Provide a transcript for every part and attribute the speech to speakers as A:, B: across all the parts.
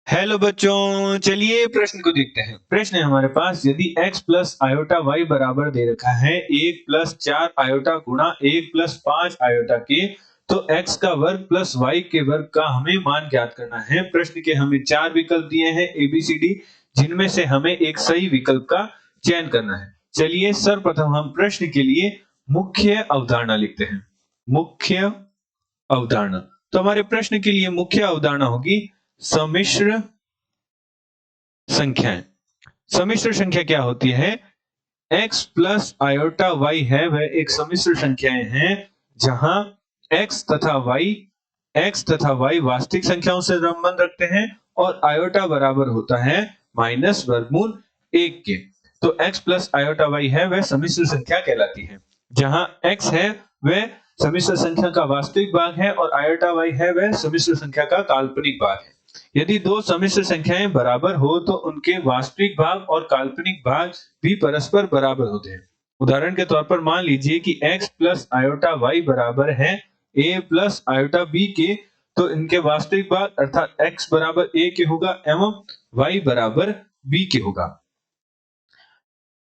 A: Hello बच्चों, चलिए प्रश्न को देखते हैं। प्रश्न है हमारे पास, यदि x प्लस आयोटा y बराबर दे रखा है 1 प्लस 4 आयोटा गुणा 1 प्लस 5 आयोटा के, तो x का वर्ग प्लस y के वर्ग का हमें मान ज्ञात करना है। प्रश्न के हमें 4 विकल्प दिए हैं ABCD, जिनमें से हमें एक सही विकल्प का चयन करना है। चलिए सर्वप्रथम हम प्रश्न के लिए मुख्य अवधारणा लिखते हैं। मुख्य अवधारणा, तो हमारे प्रश्न के लिए मुख्य अवधारणा होगी सम्मिश्र संख्याएं। सम्मिश्र संख्या क्या होती है? x प्लस आयोटा y है वह एक सम्मिश्र संख्याएं हैं जहां x तथा y वास्तविक संख्याओं से संबंध रखते हैं और आयोटा बराबर होता है माइनस वर्गमूल 1 के। तो x प्लस आयोटा y है वह सम्मिश्र संख्या कहलाती है। जहां x है वह सम्मिश्र संख्या का वास्तविक भाग है और आयोटा y है वह सम्मिश्र संख्या का काल्पनिक भाग है। यदि दो सम्मिश्र संख्याएं बराबर हो तो उनके वास्तविक भाग और काल्पनिक भाग भी परस्पर बराबर होते हैं। उदाहरण के तौर पर मान लीजिए कि x प्लस आयोटा y बराबर है a प्लस आयोटा b के, तो इनके वास्तविक भाग अर्थात x बराबर a के होगा एवं y बराबर b के होगा।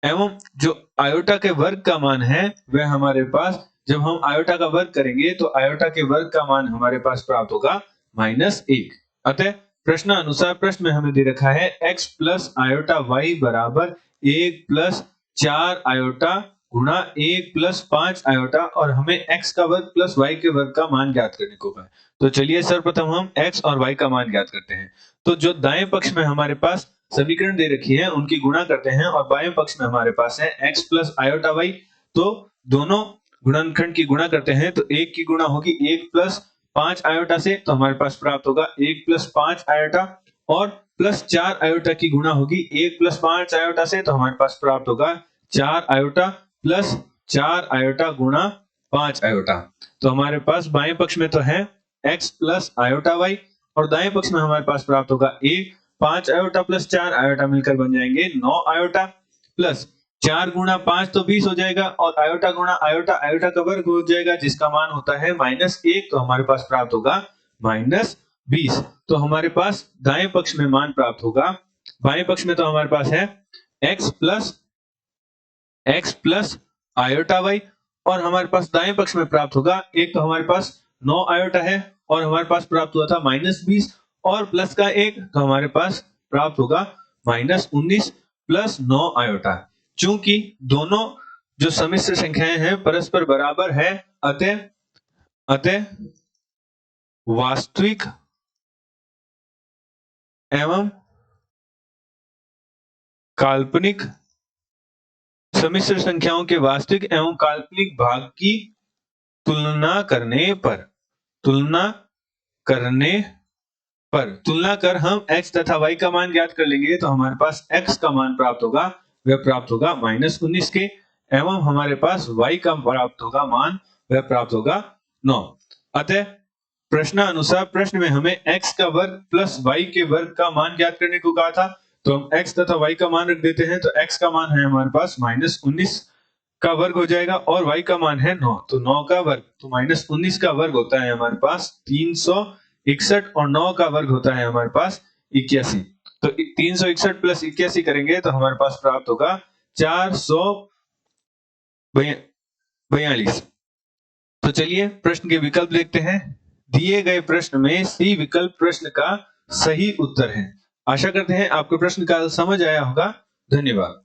A: एवं जो आयोटा के वर्ग का मान है वह हमारे पास, जब हम आयोटा का वर्ग करेंगे तो आयोटा के वर्ग का मान हमारे पास प्राप्त होगा -1। अतः प्रश्न अनुसार प्रश्न में हमें दे रखा है x प्लस आयोटा y बराबर 1 प्लस 4 आयोटा गुणा 1 प्लस 5 आयोटा और हमें x का वर्ग प्लस y के वर्ग का मान ज्ञात करने को कहा। तो चलिए सर्वप्रथम हम x और y का मान ज्ञात करते हैं। तो जो दाएं पक्ष में हमारे पास समीकरण दे रखी है उनकी गुणा करते हैं और बाएं पक्ष में हमारे पास है x प्लस आयोटा y, तो दोनों गुणनखंड की गुणा करते हैं तो 1 की गुणा होगी 1 प्लस 5 आयोटा से, तो हमारे पास प्राप्त होगा 1 प्लस 5 आयोटा, और प्लस 4 आयोटा की गुणा होगी 1 प्लस 5 आयोटा से, तो हमारे पास प्राप्त होगा 4 आयोटा प्लस 4 आयोटा गुणा 5 आयोटा। तो हमारे पास बाएं पक्ष में तो है x प्लस आयोटा y और दाएं पक्ष में हमारे पास प्राप्त होगा 1 5 आयोटा प्लस 4 आयोटा मिलकर बन जाएंगे 9 आयोटा, प्लस 4 गुणा 5 तो 20 हो जाएगा और आयोटा गुणा आयोटा आयोटा का वर्ग हो जाएगा जिसका मान होता है -1, तो हमारे पास प्राप्त होगा -20। तो हमारे पास दाएं पक्ष में मान प्राप्त होगा। बाएं पक्ष में तो हमारे पास है x प्लस आयोटा y और हमारे पास दाएं पक्ष में प्राप्त होगा, एक तो हमारे पास 9 आयोटा है और हमारे पास प्राप्त हुआ था -20 और प्लस का 1, तो हमारे पास प्राप्त होगा -19 प्लस 9 आयोटा। चूंकि दोनों जो सम्मिश्र संख्याएं हैं परस्पर बराबर है, अतः वास्तविक एवं काल्पनिक सम्मिश्र संख्याओं के वास्तविक एवं काल्पनिक भाग की तुलना कर हम x तथा y का मान ज्ञात कर लेंगे, तो हमारे पास x का मान प्राप्त होगा, वह प्राप्त होगा -19 के, एवं हमारे पास y का प्राप्त होगा मान, वह प्राप्त होगा 9। अतः प्रश्न अनुसार प्रश्न में हमें x का वर्ग प्लस y के वर्ग का मान ज्ञात करने को कहा था, तो हम x तथा y का मान रख देते हैं। तो x का मान है हमारे पास -19 का वर्ग हो जाएगा और y का मान है 9, तो 9 का वर्ग, तो -19 का वर्ग होता है हमारे पास 361 और 9 का वर्ग होता है हमारे पास 81। तो 361 प्लस 81 करेंगे तो हमारे पास प्राप्त होगा 442। तो चलिए प्रश्न के विकल्प देखते हैं। दिए गए प्रश्न में सी विकल्प प्रश्न का सही उत्तर है। आशा करते हैं आपको प्रश्न का समझ आया होगा। धन्यवाद।